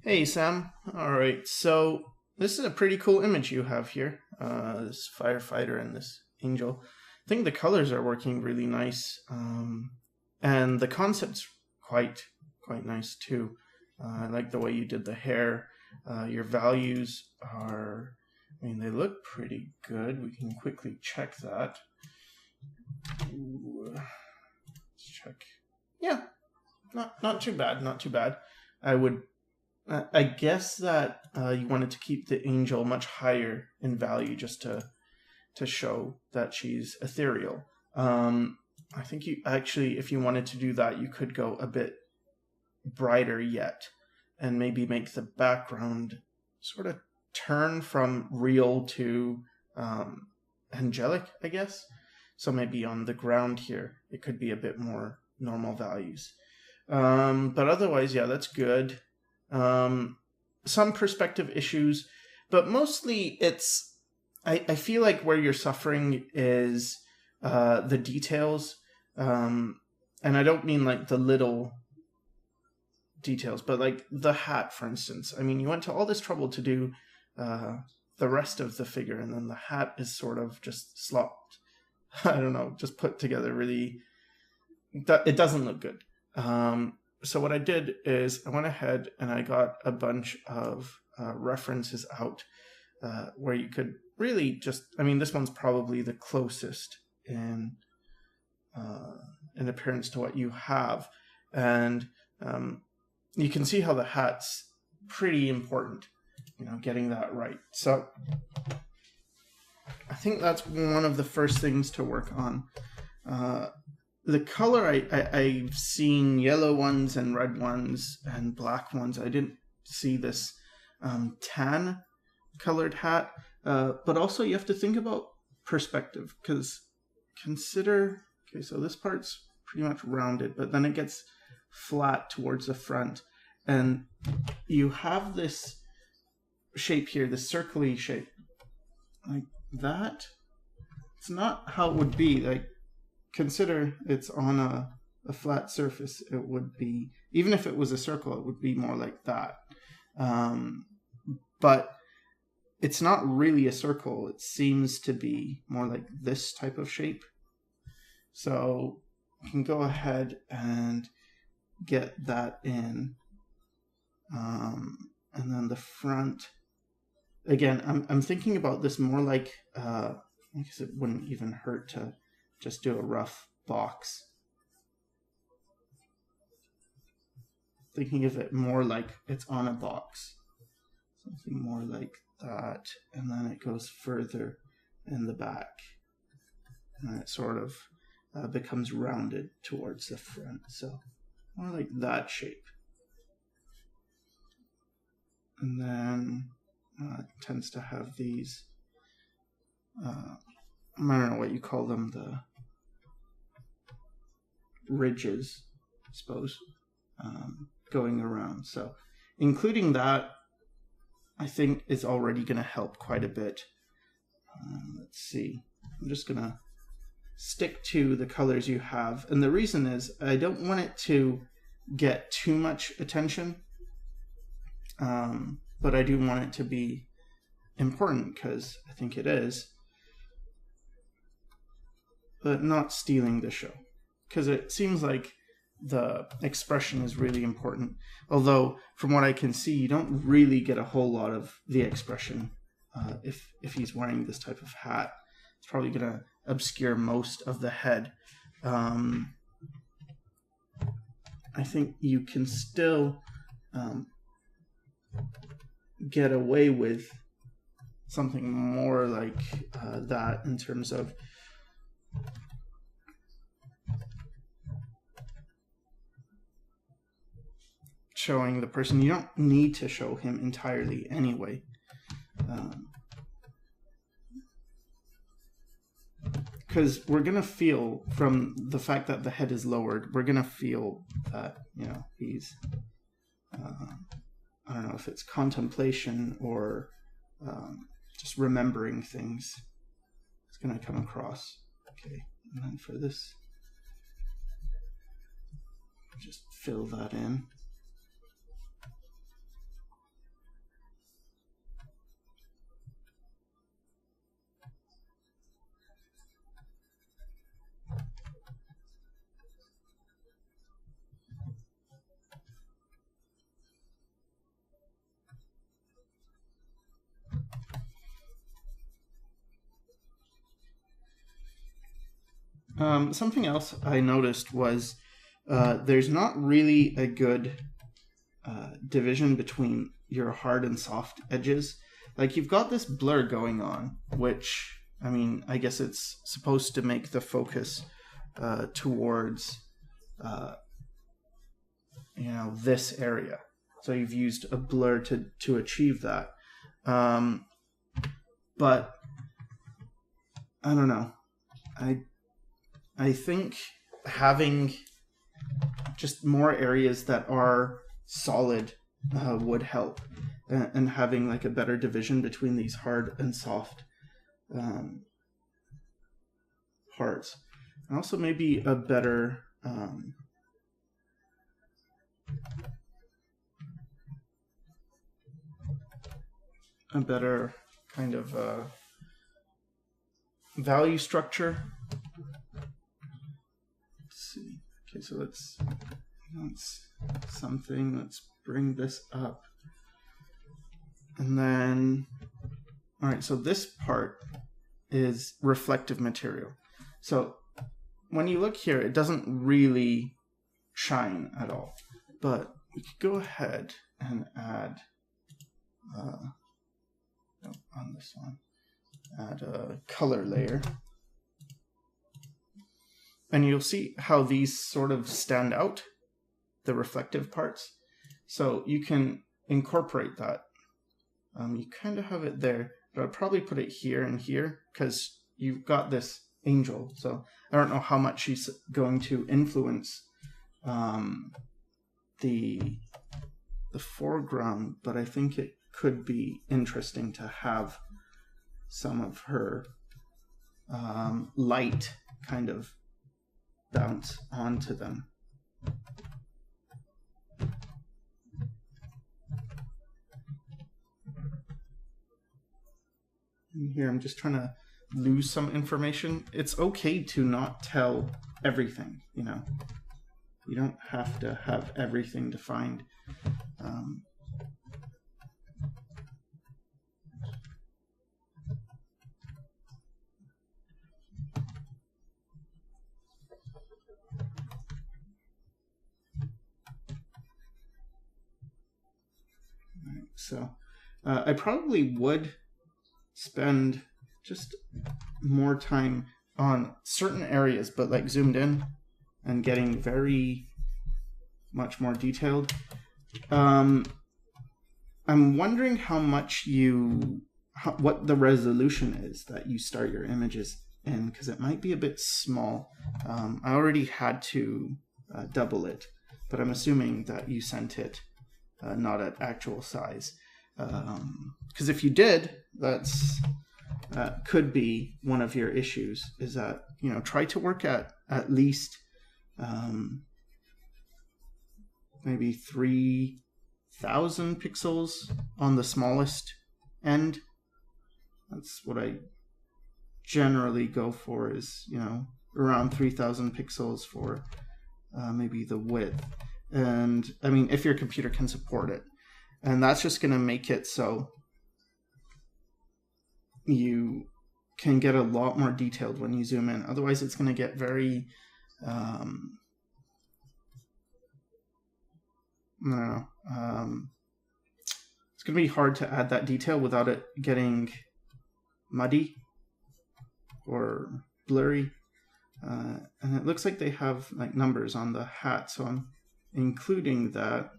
Hey Sam, alright, so this is a pretty cool image you have here. This firefighter and this angel. I think the colors are working really nice, and the concept's quite nice too. I like the way you did the hair. Your values are, they look pretty good. We can quickly check that. Ooh, let's check. Yeah, not too bad, not too bad. I guess that you wanted to keep the angel much higher in value just to show that she's ethereal. I think you actually, if you wanted to do that, you could go a bit brighter yet and maybe make the background sort of turn from real to angelic, I guess. So maybe on the ground here, it could be a bit more normal values. But otherwise, yeah, that's good. Some perspective issues, but mostly it's, I feel like where you're suffering is the details. And I don't mean like the little details, but like the hat, for instance. I mean, you went to all this trouble to do the rest of the figure, and then the hat is sort of just slopped. I don't know, just put together really, it doesn't look good. So what I did is I went ahead and I got a bunch of references out where you could really just, this one's probably the closest in appearance to what you have. And you can see how the hat's pretty important, getting that right. So I think that's one of the first things to work on. The color, I've seen yellow ones and red ones and black ones. I didn't see this tan colored hat. But also you have to think about perspective, because consider, okay, so this part's pretty much rounded, but then it gets flat towards the front. And you have this shape here, this circly shape. Like that, it's not how it would be. Like, consider it's on a flat surface. It would be, even if it was a circle, it would be more like that. But it's not really a circle. It seems to be more like this type of shape. So you can go ahead and get that in. And then the front, again, I'm thinking about this more like, I guess it wouldn't even hurt to just do a rough box. Thinking of it more like it's on a box. Something more like that. And then it goes further in the back. And it sort of becomes rounded towards the front. So more like that shape. And then it tends to have these, I don't know what you call them, the ridges, I suppose, going around. So including that, I think is already going to help quite a bit. Let's see. I'm just going to stick to the colors you have. And the reason is I don't want it to get too much attention. But I do want it to be important, because I think it is. But not stealing the show, because it seems like the expression is really important. Although, from what I can see, you don't really get a whole lot of the expression if he's wearing this type of hat. It's probably going to obscure most of the head. I think you can still get away with something more like that in terms of showing the person. You don't need to show him entirely anyway. Because we're going to feel, from the fact that the head is lowered, we're going to feel that, he's, I don't know if it's contemplation or just remembering things. It's going to come across. Okay, and then for this, just fill that in. Something else I noticed was there's not really a good division between your hard and soft edges. Like, you've got this blur going on, which, I mean, I guess it's supposed to make the focus towards, you know, this area. So you've used a blur to achieve that. But I don't know. I think having just more areas that are solid would help, and having like a better division between these hard and soft parts, and also maybe a better kind of value structure. Let's see. Okay, so let's something. Let's bring this up. And then, all right, so this part is reflective material. So when you look here, it doesn't really shine at all. But we could go ahead and add, on this one, add a color layer. And you'll see how these sort of stand out, the reflective parts. So you can incorporate that. You kind of have it there, but I'd probably put it here and here because you've got this angel. So I don't know how much she's going to influence the foreground, but I think it could be interesting to have some of her light kind of bounce onto them. And here I'm just trying to lose some information. It's okay to not tell everything, you know. You don't have to have everything defined. So I probably would spend just more time on certain areas, but like zoomed in and getting very much more detailed. I'm wondering how much what the resolution is that you start your images in, because it might be a bit small. I already had to double it, but I'm assuming that you sent it not at actual size. Because if you did, that could be one of your issues, is that, you know, try to work at least maybe 3,000 pixels on the smallest end. That's what I generally go for, is, you know, around 3,000 pixels for maybe the width. And I mean, if your computer can support it. And that's just going to make it so you can get a lot more detailed when you zoom in. Otherwise, it's going to get very, I don't know. It's going to be hard to add that detail without it getting muddy or blurry. And it looks like they have like numbers on the hat, so I'm including that.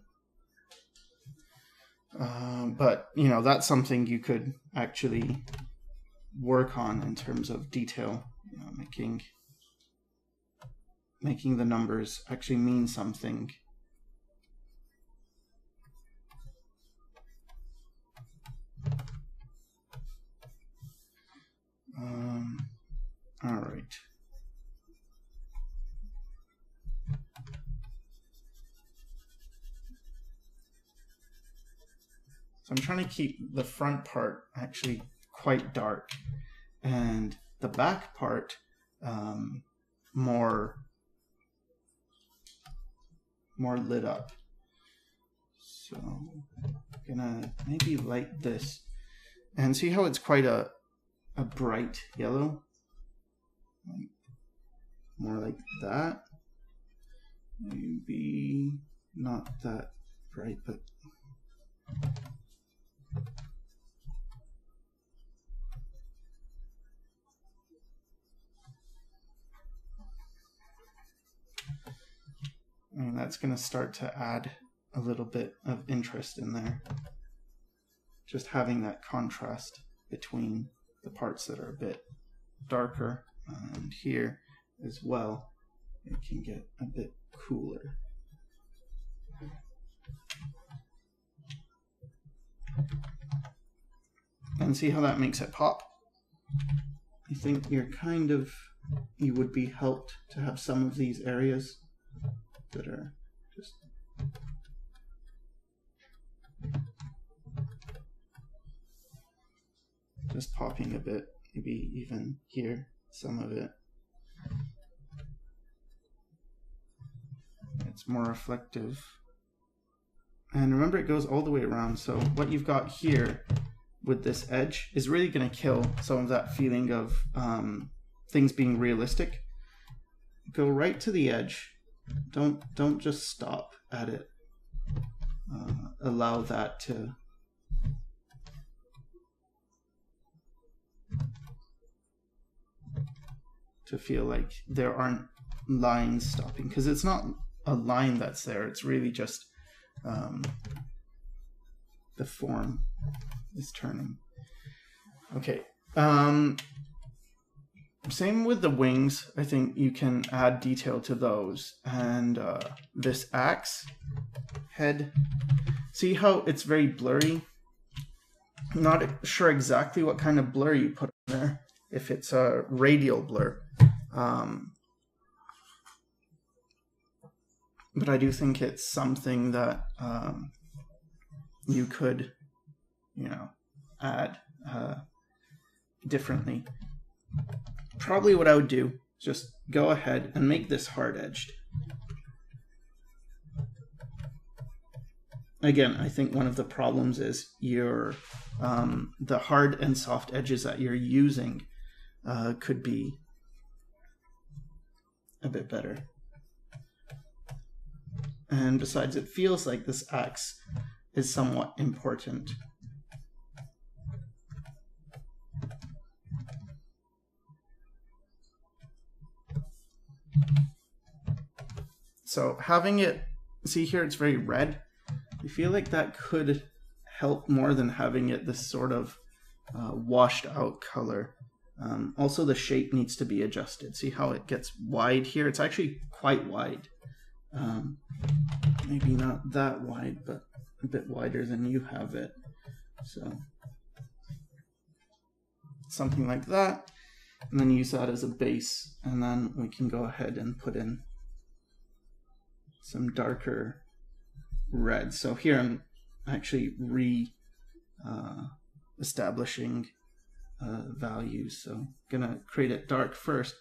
But, you know, that's something you could actually work on in terms of detail, you know, making the numbers actually mean something. All right. So I'm trying to keep the front part actually quite dark and the back part more lit up. So I'm gonna maybe light this and see how it's quite a bright yellow. more like that. Maybe not that bright, but and that's going to start to add a little bit of interest in there. Just having that contrast between the parts that are a bit darker and here as well, it can get a bit cooler. And see how that makes it pop? I think you would be helped to have some of these areas that are just popping a bit, maybe even here, some of it. It's more reflective. And remember, it goes all the way around, so what you've got here with this edge is really going to kill some of that feeling of things being realistic. Go right to the edge. Don't just stop at it. Allow that to feel like there aren't lines stopping, because it's not a line that's there, it's really just the form is turning. Okay, same with the wings. I think you can add detail to those. And this axe head, see how it's very blurry? I'm not sure exactly what kind of blur you put in there, if it's a radial blur. But I do think it's something that you could, add differently. Probably what I would do is just go ahead and make this hard-edged. Again, I think one of the problems is the hard and soft edges that you're using could be a bit better. And besides, it feels like this axe is somewhat important. So having it, see here it's very red. I feel like that could help more than having it this sort of washed out color. Also the shape needs to be adjusted. See how it gets wide here? It's actually quite wide. Maybe not that wide, but a bit wider than you have it. So something like that, and then use that as a base, and then we can go ahead and put in some darker red. So here I'm actually establishing values. So I'm gonna create it dark first,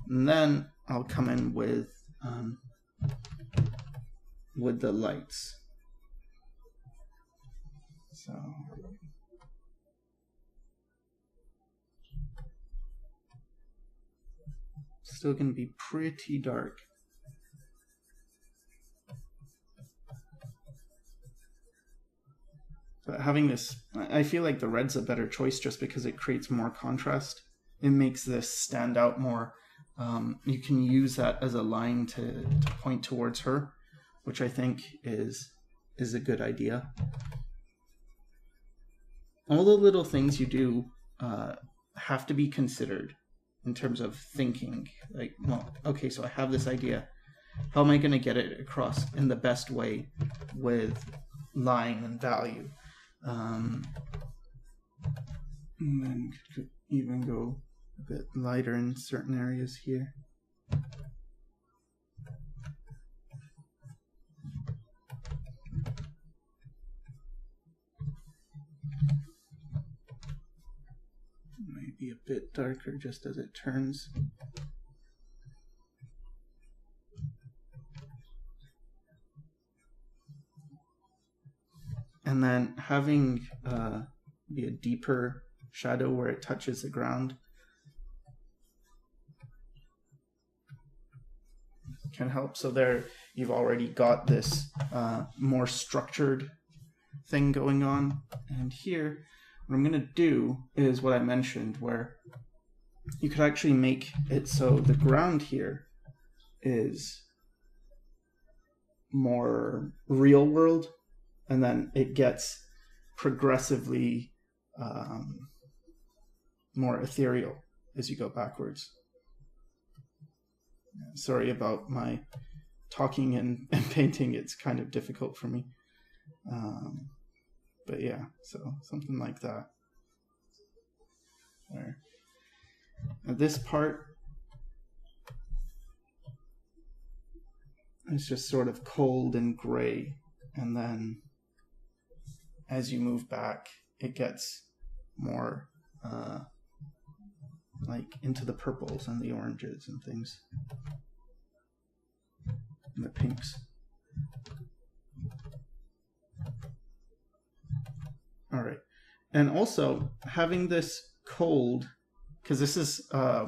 and then I'll come in with the lights. So still gonna be pretty dark. But having this, I feel like the red's a better choice just because it creates more contrast. It makes this stand out more. You can use that as a line to point towards her, which I think is a good idea. All the little things you do have to be considered in terms of thinking. Like, well, okay, so I have this idea. How am I going to get it across in the best way with line and value? And then could even go a bit lighter in certain areas here. Maybe a bit darker just as it turns. And then having be a deeper shadow where it touches the ground. can help. So there you've already got this more structured thing going on. And here, what I'm going to do is what I mentioned, where you could actually make it so the ground here is more real world, and then it gets progressively more ethereal as you go backwards. Sorry about my talking and painting, it's kind of difficult for me. But yeah, so something like that. There. Now this part is just sort of cold and gray, and then as you move back, it gets more like into the purples and the oranges and things, and the pinks. All right, and also having this cold, because this is, I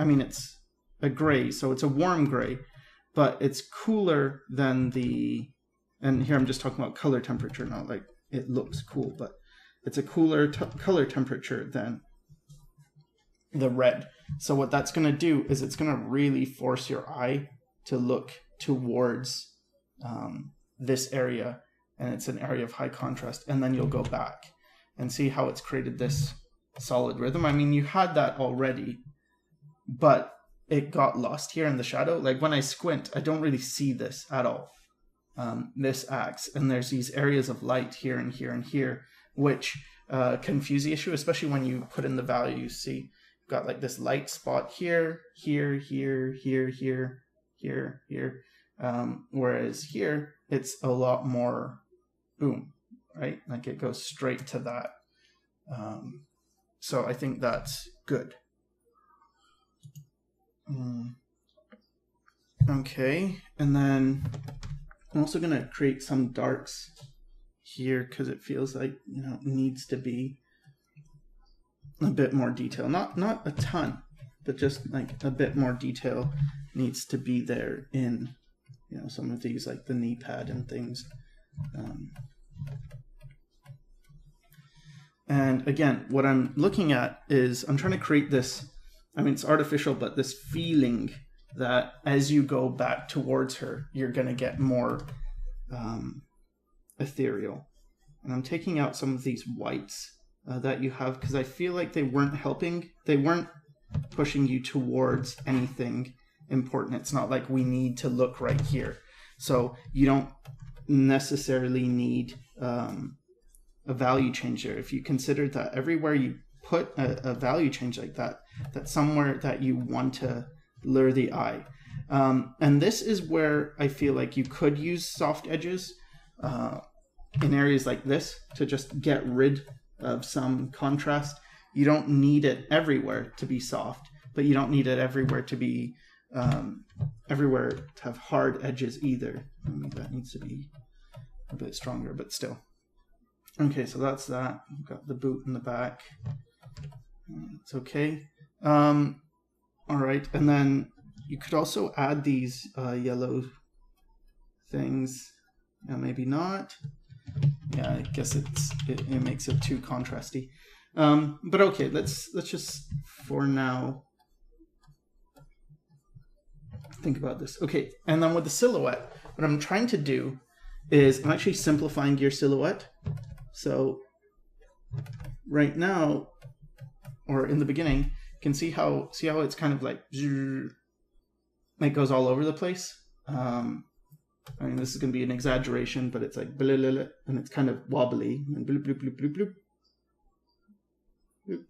mean, it's a gray, so it's a warm gray, but it's cooler than the, and here I'm just talking about color temperature, not like it looks cool, but it's a cooler color temperature than the red. So what that's going to do is it's going to really force your eye to look towards this area, and it's an area of high contrast, and then you'll go back and see how it's created this solid rhythm. I mean, you had that already, but it got lost here in the shadow. Like when I squint, I don't really see this at all, this axe, and there's these areas of light here and here and here, which confuse the issue, especially when you put in the values. See, you've got like this light spot here, here, here, here, here, here, here, whereas here it's a lot more boom, right? Like it goes straight to that. So I think that's good. Okay, and then I'm also going to create some darks here because it feels like, you know, it needs to be a bit more detail. Not a ton, but just like a bit more detail needs to be there in, you know, some of these, like the knee pad and things. And again, what I'm looking at is I'm trying to create this, I mean, it's artificial, but this feeling that as you go back towards her, you're going to get more ethereal. And I'm taking out some of these whites that you have, because I feel like they weren't helping. They weren't pushing you towards anything important. It's not like we need to look right here. So you don't necessarily need a value change there. If you consider that everywhere you put a value change like that, that's somewhere that you want to lure the eye. And this is where I feel like you could use soft edges in areas like this to just get rid of some contrast. You don't need it everywhere to be soft, but you don't need it everywhere to be everywhere to have hard edges either. I mean, that needs to be a bit stronger, but still. Okay, so that's that. We've got the boot in the back. It's okay. All right, and then you could also add these yellow things. Yeah, maybe not. Yeah, I guess it makes it too contrasty. But okay, let's just for now think about this. Okay, and then with the silhouette, what I'm trying to do is I'm actually simplifying your silhouette. So right now, or in the beginning, you can see how it's kind of like it goes all over the place. I mean, this is going to be an exaggeration, but it's like blah, blah, blah, and it's kind of wobbly and bloop, bloop, bloop, bloop, bloop. Bloop.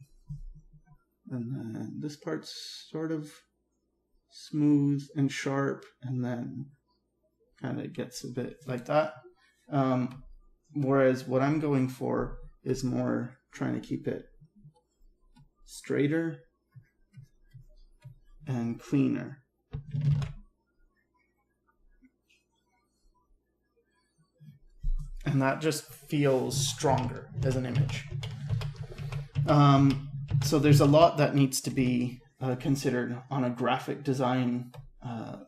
And then this part's sort of smooth and sharp, and then kind of gets a bit like that. Whereas what I'm going for is more trying to keep it straighter and cleaner. And that just feels stronger as an image. So there's a lot that needs to be considered on a graphic design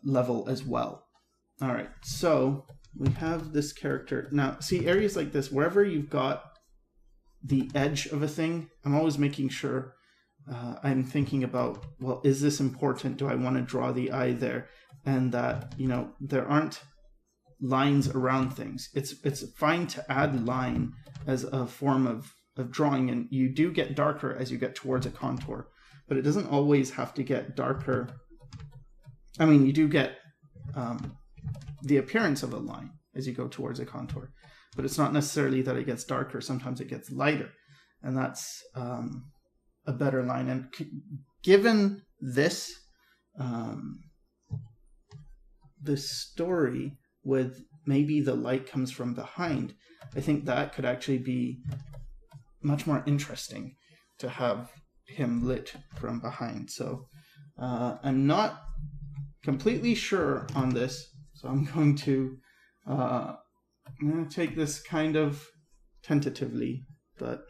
level as well. All right, so we have this character. Now, see, areas like this, wherever you've got the edge of a thing, I'm always making sure I'm thinking about, well, is this important? Do I want to draw the eye there? And that, you know, there aren't lines around things. It's fine to add line as a form of drawing, and you do get darker as you get towards a contour, but it doesn't always have to get darker. I mean, you do get the appearance of a line as you go towards a contour, but it's not necessarily that it gets darker. Sometimes it gets lighter, and that's a better line. And given this this story with maybe the light comes from behind, I think that could actually be much more interesting to have him lit from behind. So I'm not completely sure on this, so I'm going to take this kind of tentatively, but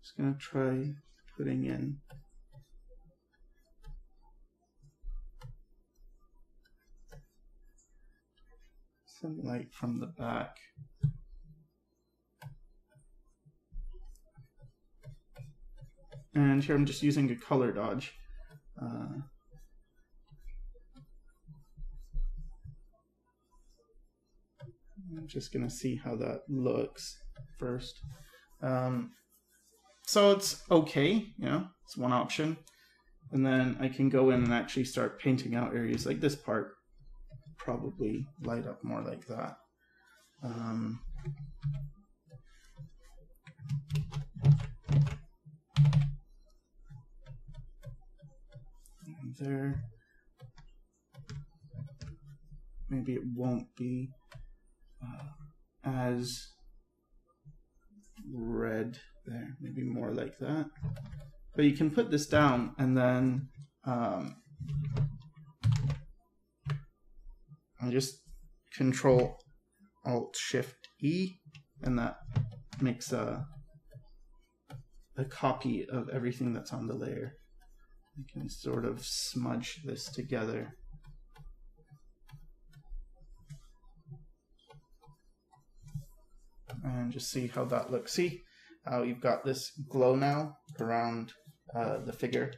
just gonna try putting in some light from the back. And here I'm just using a color dodge. I'm just going to see how that looks first. So it's okay, you know, it's one option. And then I can go in and actually start painting out areas like this part. Probably light up more like that. And there. Maybe it won't be as red there. Maybe more like that. But you can put this down and then and just Control Alt Shift E, and that makes a copy of everything that's on the layer. You can sort of smudge this together. And just see how that looks. See how you've got this glow now around the figure.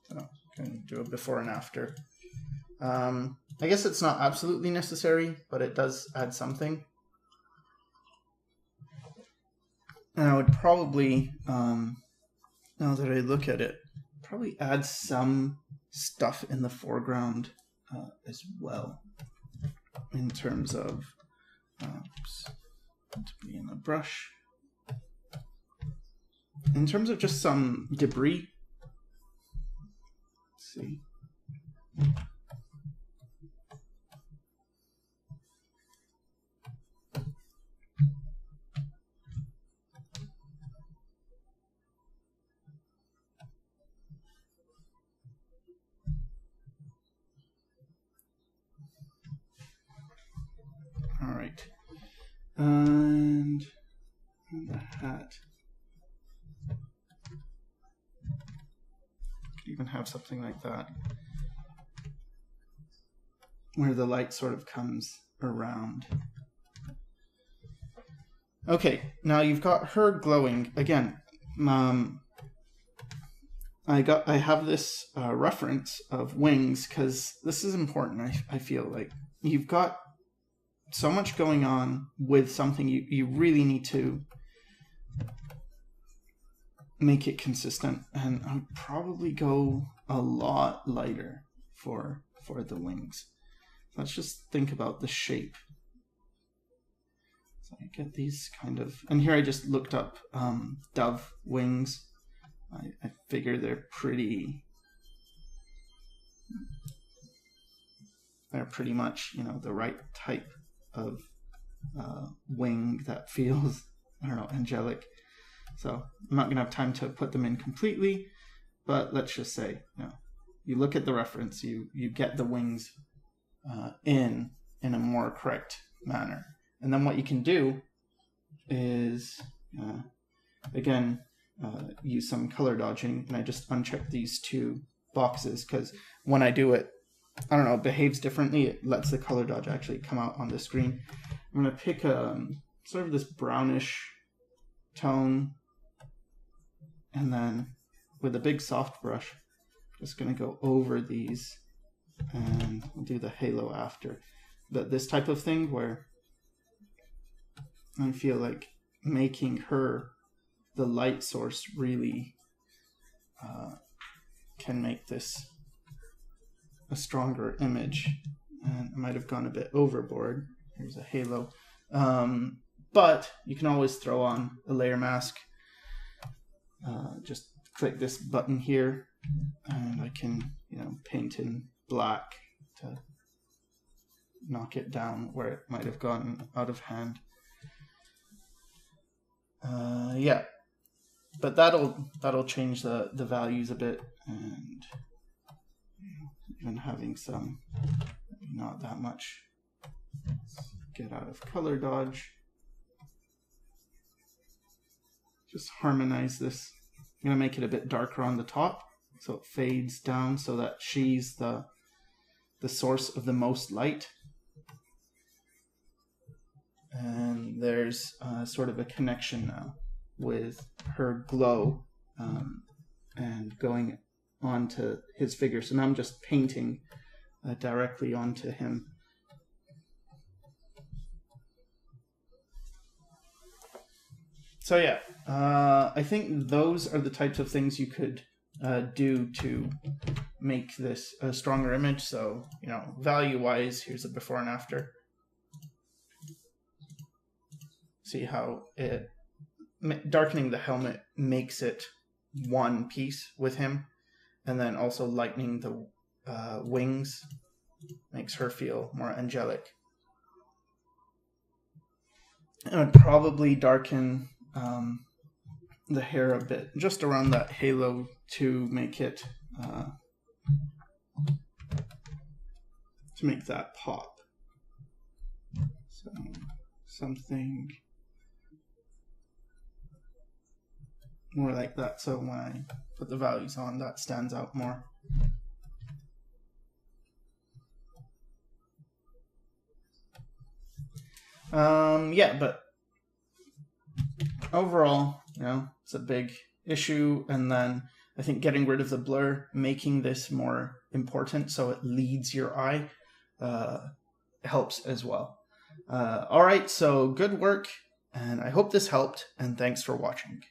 So can do a before and after. I guess it's not absolutely necessary, but it does add something. And I would probably, now that I look at it, probably add some stuff in the foreground as well, in terms of to be in the brush, in terms of just some debris. Let's see. All right, and the hat. Could even have something like that, where the light sort of comes around. Okay, now you've got her glowing again. I have this reference of wings because this is important. I feel like you've got so much going on with something, you really need to make it consistent, and I'd probably go a lot lighter for the wings. Let's just think about the shape. So I get these kind of, and here I just looked up dove wings. I figure they're pretty much, you know, the right type of wing that feels, I don't know, angelic. So I'm not going to have time to put them in completely, but let's just say, you know, you look at the reference, you get the wings in a more correct manner. And then what you can do is, again, use some color dodging, and I just uncheck these two boxes because when I do it, I don't know, it behaves differently. It lets the color dodge actually come out on the screen. I'm going to pick sort of this brownish tone, and then with a big soft brush, just going to go over these and do the halo after. This type of thing where I feel like making her the light source really can make this a stronger image. And I might have gone a bit overboard. Here's a halo. But you can always throw on a layer mask. Just click this button here, and I can, paint in black to knock it down where it might have gotten out of hand. Yeah, but that'll change the values a bit, and even having some, not that much. Let's get out of color dodge. Just harmonize this. I'm gonna make it a bit darker on the top, so it fades down so that she's the source of the most light. And there's sort of a connection now with her glow and going onto his figure. So now I'm just painting directly onto him. So yeah, I think those are the types of things you could do to make this a stronger image. So, value-wise, here's a before and after. See how darkening the helmet makes it one piece with him, and then also lightening the wings makes her feel more angelic. I would probably darken the hair a bit, just around that halo to make it, to make that pop. So something more like that, so when I put the values on, that stands out more. Yeah, but overall, it's a big issue, and then I think getting rid of the blur, making this more important so it leads your eye, helps as well. All right, so good work, and I hope this helped, and thanks for watching.